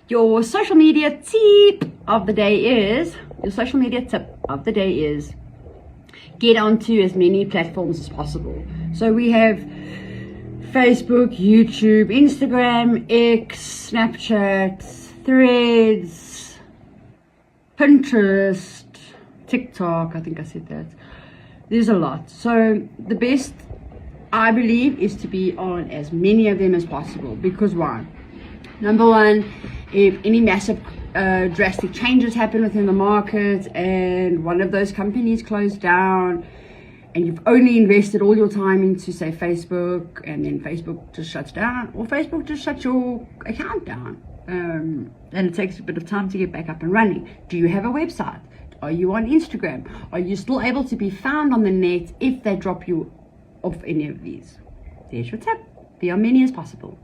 Your social media tip of the day is get onto as many platforms as possible. So we have Facebook, YouTube, Instagram, X, Snapchat, Threads, Pinterest, TikTok. I think I said that. There's a lot. So the best, I believe, is to be on as many of them as possible. Because why? Number one, if any massive drastic changes happen within the market and one of those companies closed down and you've only invested all your time into, say, Facebook, and then Facebook just shuts down, or Facebook just shuts your account down, and it takes a bit of time to get back up and running. Do you have a website? Are you on Instagram? Are you still able to be found on the net if they drop you off any of these? There's your tip. Be on many as possible.